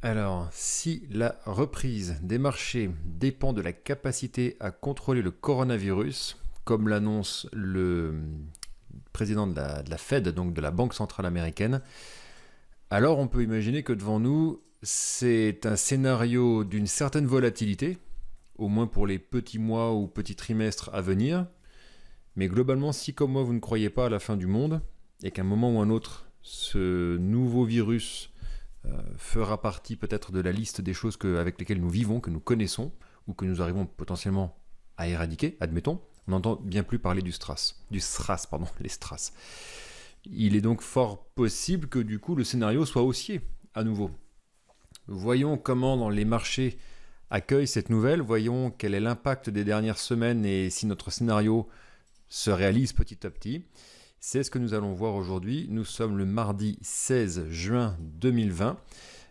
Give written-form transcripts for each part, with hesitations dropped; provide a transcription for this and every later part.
Alors, si la reprise des marchés dépend de la capacité à contrôler le coronavirus, comme l'annonce le président de la Fed, donc de la Banque centrale américaine, alors on peut imaginer que devant nous, c'est un scénario d'une certaine volatilité, au moins pour les petits mois ou petits trimestres à venir. Mais globalement, si comme moi vous ne croyez pas à la fin du monde, et qu'à un moment ou un autre, ce nouveau virus fera partie peut-être de la liste des choses avec lesquelles nous vivons, que nous connaissons, ou que nous arrivons potentiellement à éradiquer, admettons, on n'entend bien plus parler du SRAS, les strass. Il est donc fort possible que du coup le scénario soit haussier à nouveau. Voyons comment dans les marchés accueillent cette nouvelle, voyons quel est l'impact des dernières semaines et si notre scénario se réalise petit à petit. C'est ce que nous allons voir aujourd'hui. Nous sommes le mardi 16 juin 2020.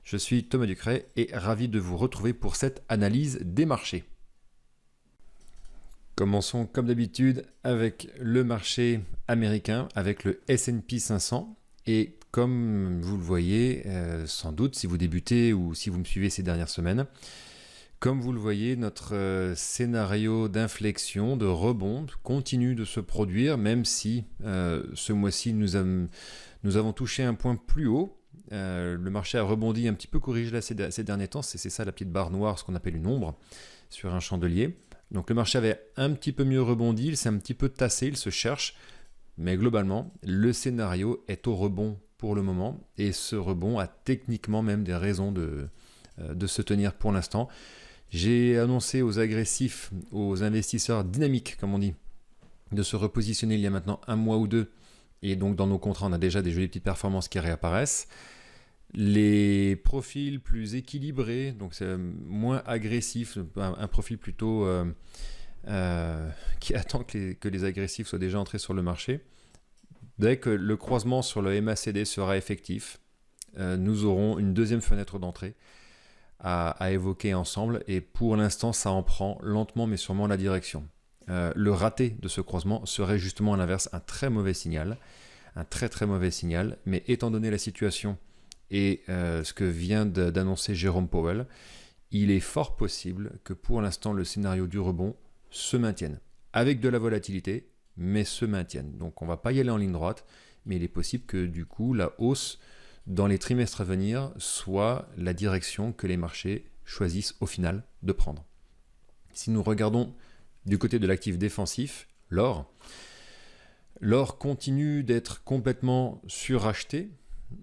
Je suis Thomas Ducret et ravi de vous retrouver pour cette analyse des marchés. Commençons comme d'habitude avec le marché américain, avec le S&P 500. Et comme vous le voyez, sans doute si vous débutez ou si vous me suivez ces dernières semaines, comme vous le voyez, notre scénario d'inflexion, de rebond continue de se produire, même si ce mois-ci nous avons touché un point plus haut. Le marché a rebondi un petit peu corrigé là ces derniers temps, c'est ça la petite barre noire, ce qu'on appelle une ombre sur un chandelier. Donc le marché avait un petit peu mieux rebondi, il s'est un petit peu tassé, il se cherche, mais globalement, le scénario est au rebond pour le moment, et ce rebond a techniquement même des raisons de se tenir pour l'instant. J'ai annoncé aux agressifs, aux investisseurs dynamiques, comme on dit, de se repositionner il y a maintenant un mois ou deux, et donc dans nos contrats, on a déjà des jolies petites performances qui réapparaissent. Les profils plus équilibrés, donc c'est moins agressif, un profil plutôt qui attend que les agressifs soient déjà entrés sur le marché. Dès que le croisement sur le MACD sera effectif, nous aurons une deuxième fenêtre d'entrée à évoquer ensemble, et pour l'instant ça en prend lentement mais sûrement la direction. Le raté de ce croisement serait justement à l'inverse un très mauvais signal, un très très mauvais signal, mais étant donné la situation et ce que vient d'annoncer Jérôme Powell, il est fort possible que pour l'instant le scénario du rebond se maintienne, avec de la volatilité, mais se maintienne. Donc on ne va pas y aller en ligne droite, mais il est possible que du coup la hausse dans les trimestres à venir soit la direction que les marchés choisissent au final de prendre. Si nous regardons du côté de l'actif défensif, l'or continue d'être complètement suracheté,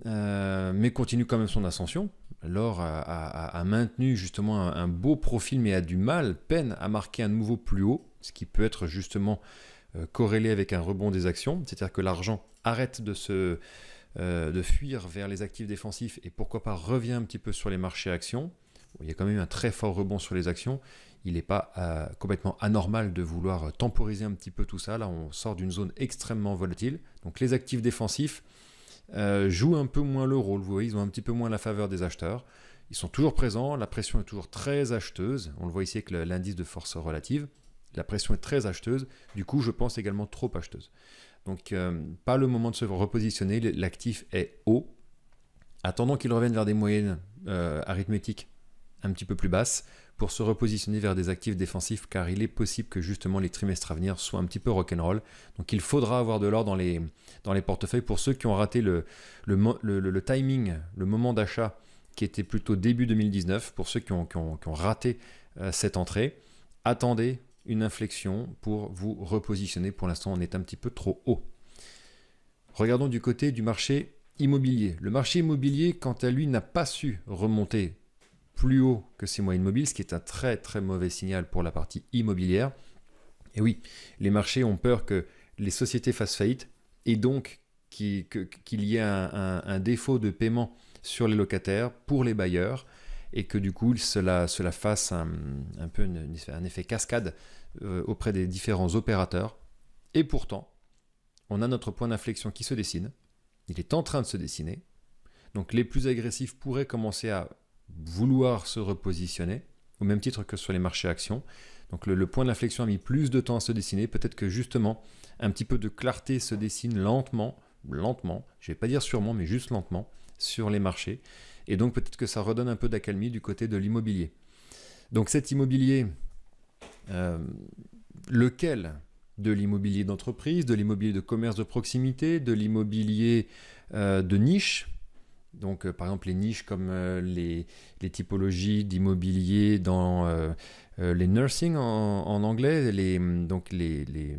mais continue quand même son ascension. L'or a maintenu justement un beau profil, mais a du mal, peine à marquer un nouveau plus haut, ce qui peut être justement corrélé avec un rebond des actions, c'est-à-dire que l'argent arrête de fuir vers les actifs défensifs et pourquoi pas revient un petit peu sur les marchés actions. Bon, il y a quand même un très fort rebond sur les actions. Il n'est pas complètement anormal de vouloir temporiser un petit peu tout ça. Là, on sort d'une zone extrêmement volatile. Donc les actifs défensifs jouent un peu moins le rôle. Vous voyez, ils ont un petit peu moins la faveur des acheteurs. Ils sont toujours présents, la pression est toujours très acheteuse. On le voit ici avec l'indice de force relative. La pression est très acheteuse. Du coup, je pense également trop acheteuse. Donc, pas le moment de se repositionner. L'actif est haut. Attendons qu'il revienne vers des moyennes arithmétiques un petit peu plus basses pour se repositionner vers des actifs défensifs, car il est possible que justement les trimestres à venir soient un petit peu rock'n'roll. Donc il faudra avoir de l'or dans les portefeuilles. Pour ceux qui ont raté le timing, le moment d'achat qui était plutôt début 2019, pour ceux qui ont raté cette entrée, attendez une inflexion pour vous repositionner. Pour l'instant, on est un petit peu trop haut. Regardons du côté du marché immobilier. Le marché immobilier, quant à lui, n'a pas su remonter plus haut que ses moyennes mobiles, ce qui est un très très mauvais signal pour la partie immobilière. Et oui, les marchés ont peur que les sociétés fassent faillite et donc qu'il y ait un défaut de paiement sur les locataires pour les bailleurs, et que du coup cela fasse un peu un effet cascade auprès des différents opérateurs. Et pourtant, on a notre point d'inflexion qui se dessine. Il est en train de se dessiner. Donc les plus agressifs pourraient commencer à vouloir se repositionner, au même titre que sur les marchés actions. Donc le point d'inflexion a mis plus de temps à se dessiner. Peut-être que justement, un petit peu de clarté se dessine lentement, je ne vais pas dire sûrement, mais juste lentement, sur les marchés. Et donc peut-être que ça redonne un peu d'accalmie du côté de l'immobilier. Donc cet immobilier, lequel? De l'immobilier d'entreprise, de l'immobilier de commerce de proximité, de l'immobilier de niche. Donc par exemple les niches comme les typologies d'immobilier dans les nursing en anglais,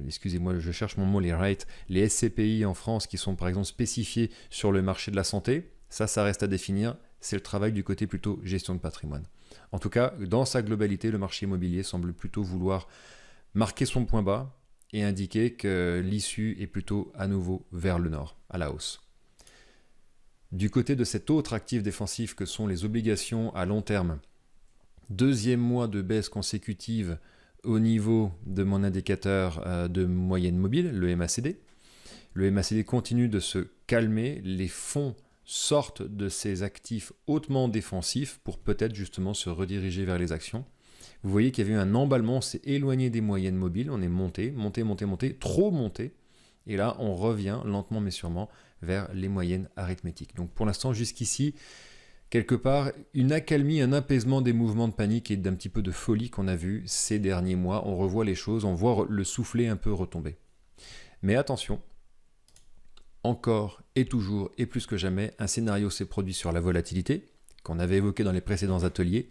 excusez-moi, je cherche mon mot, les SCPI en France qui sont par exemple spécifiés sur le marché de la santé. Ça reste à définir, c'est le travail du côté plutôt gestion de patrimoine. En tout cas, dans sa globalité, le marché immobilier semble plutôt vouloir marquer son point bas et indiquer que l'issue est plutôt à nouveau vers le nord, à la hausse. Du côté de cet autre actif défensif que sont les obligations à long terme, deuxième mois de baisse consécutive au niveau de mon indicateur de moyenne mobile, le MACD. Le MACD continue de se calmer, les fonds sortent de ces actifs hautement défensifs pour peut-être justement se rediriger vers les actions. Vous voyez qu'il y avait eu un emballement, on s'est éloigné des moyennes mobiles, on est monté, trop monté, et là on revient lentement mais sûrement vers les moyennes arithmétiques. Donc pour l'instant jusqu'ici, quelque part, une accalmie, un apaisement des mouvements de panique et d'un petit peu de folie qu'on a vu ces derniers mois. On revoit les choses, on voit le soufflet un peu retomber. Mais attention, encore et toujours et plus que jamais, un scénario s'est produit sur la volatilité, qu'on avait évoqué dans les précédents ateliers,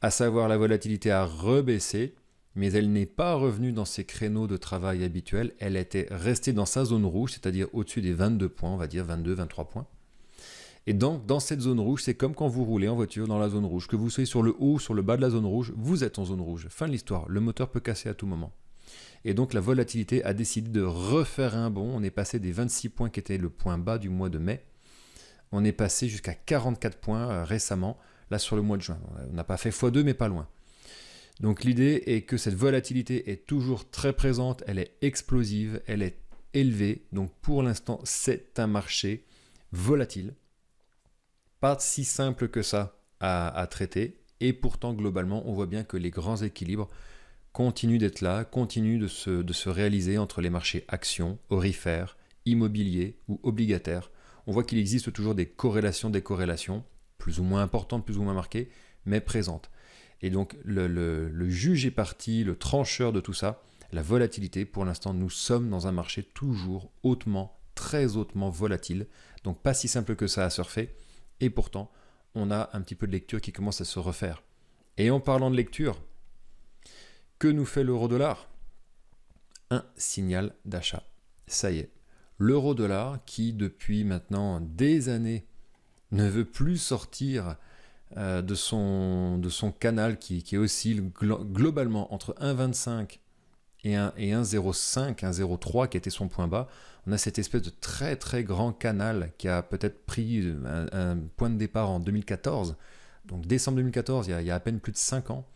à savoir la volatilité a rebaissé, mais elle n'est pas revenue dans ses créneaux de travail habituels, elle était restée dans sa zone rouge, c'est-à-dire au-dessus des 22 points, on va dire 22, 23 points. Et donc, dans cette zone rouge, c'est comme quand vous roulez en voiture dans la zone rouge. Que vous soyez sur le haut ou sur le bas de la zone rouge, vous êtes en zone rouge. Fin de l'histoire, le moteur peut casser à tout moment. Et donc, la volatilité a décidé de refaire un bond. On est passé des 26 points qui étaient le point bas du mois de mai. On est passé jusqu'à 44 points récemment, là sur le mois de juin. On n'a pas fait x2, mais pas loin. Donc, l'idée est que cette volatilité est toujours très présente, elle est explosive, elle est élevée. Donc, pour l'instant, c'est un marché volatile. Pas si simple que ça à traiter, et pourtant globalement on voit bien que les grands équilibres continuent d'être là, continuent de se réaliser entre les marchés actions, aurifères, immobiliers ou obligataires. On voit qu'il existe toujours des corrélations, plus ou moins importantes, plus ou moins marquées, mais présentes. Et donc le juge est parti, le trancheur de tout ça, la volatilité, pour l'instant nous sommes dans un marché toujours hautement, très hautement volatile, donc pas si simple que ça à surfer. Et pourtant, on a un petit peu de lecture qui commence à se refaire. Et en parlant de lecture, que nous fait l'euro-dollar? Un signal d'achat. Ça y est. L'euro-dollar qui, depuis maintenant des années, ne veut plus sortir de son canal qui oscille globalement entre 1,25 et 1,05, 1,03 qui était son point bas. On a cette espèce de très très grand canal qui a peut-être pris un point de départ en 2014. Donc décembre 2014, il y a à peine plus de 5 ans.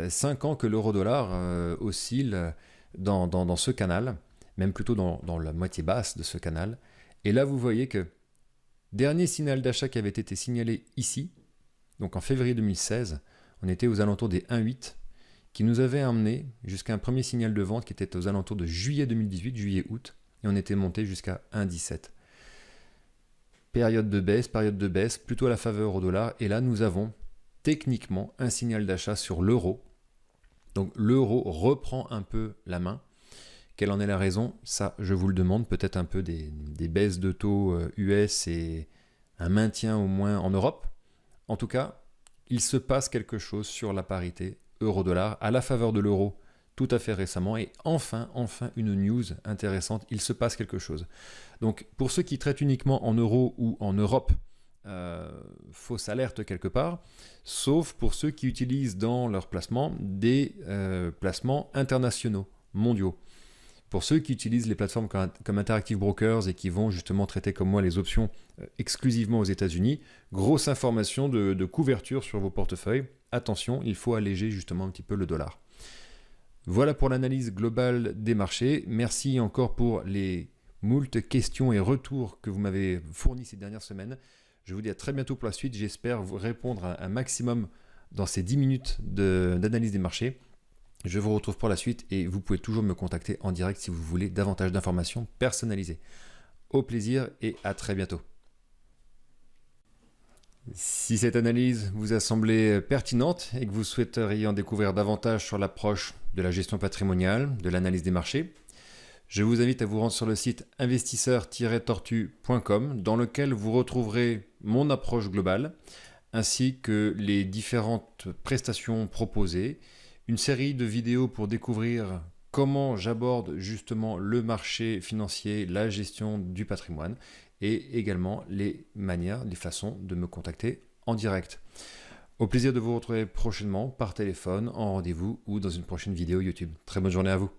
5 ans que l'euro-dollar oscille dans ce canal, même plutôt dans la moitié basse de ce canal. Et là, vous voyez que dernier signal d'achat qui avait été signalé ici, donc en février 2016, on était aux alentours des 1,8, qui nous avait amené jusqu'à un premier signal de vente qui était aux alentours de juillet 2018, juillet-août, et on était monté jusqu'à 1,17. Période de baisse, plutôt à la faveur au dollar, et là nous avons techniquement un signal d'achat sur l'euro. Donc l'euro reprend un peu la main. Quelle en est la raison? Ça, je vous le demande, peut-être un peu des baisses de taux US et un maintien au moins en Europe. En tout cas, il se passe quelque chose sur la parité euro-dollar à la faveur de l'euro tout à fait récemment, et enfin une news intéressante, il se passe quelque chose. Donc pour ceux qui traitent uniquement en euros ou en Europe, fausse alerte quelque part, sauf pour ceux qui utilisent dans leur placement des placements internationaux, mondiaux. Pour ceux qui utilisent les plateformes comme Interactive Brokers et qui vont justement traiter comme moi les options exclusivement aux États-Unis, grosse information de couverture sur vos portefeuilles. Attention, il faut alléger justement un petit peu le dollar. Voilà pour l'analyse globale des marchés. Merci encore pour les moult questions et retours que vous m'avez fournis ces dernières semaines. Je vous dis à très bientôt pour la suite. J'espère vous répondre à un maximum dans ces 10 minutes d'analyse des marchés. Je vous retrouve pour la suite et vous pouvez toujours me contacter en direct si vous voulez davantage d'informations personnalisées. Au plaisir et à très bientôt. Si cette analyse vous a semblé pertinente et que vous souhaiteriez en découvrir davantage sur l'approche de la gestion patrimoniale, de l'analyse des marchés, je vous invite à vous rendre sur le site investisseur-tortue.com dans lequel vous retrouverez mon approche globale ainsi que les différentes prestations proposées, une série de vidéos pour découvrir comment j'aborde justement le marché financier, la gestion du patrimoine et également les manières, les façons de me contacter en direct. Au plaisir de vous retrouver prochainement par téléphone, en rendez-vous ou dans une prochaine vidéo YouTube. Très bonne journée à vous.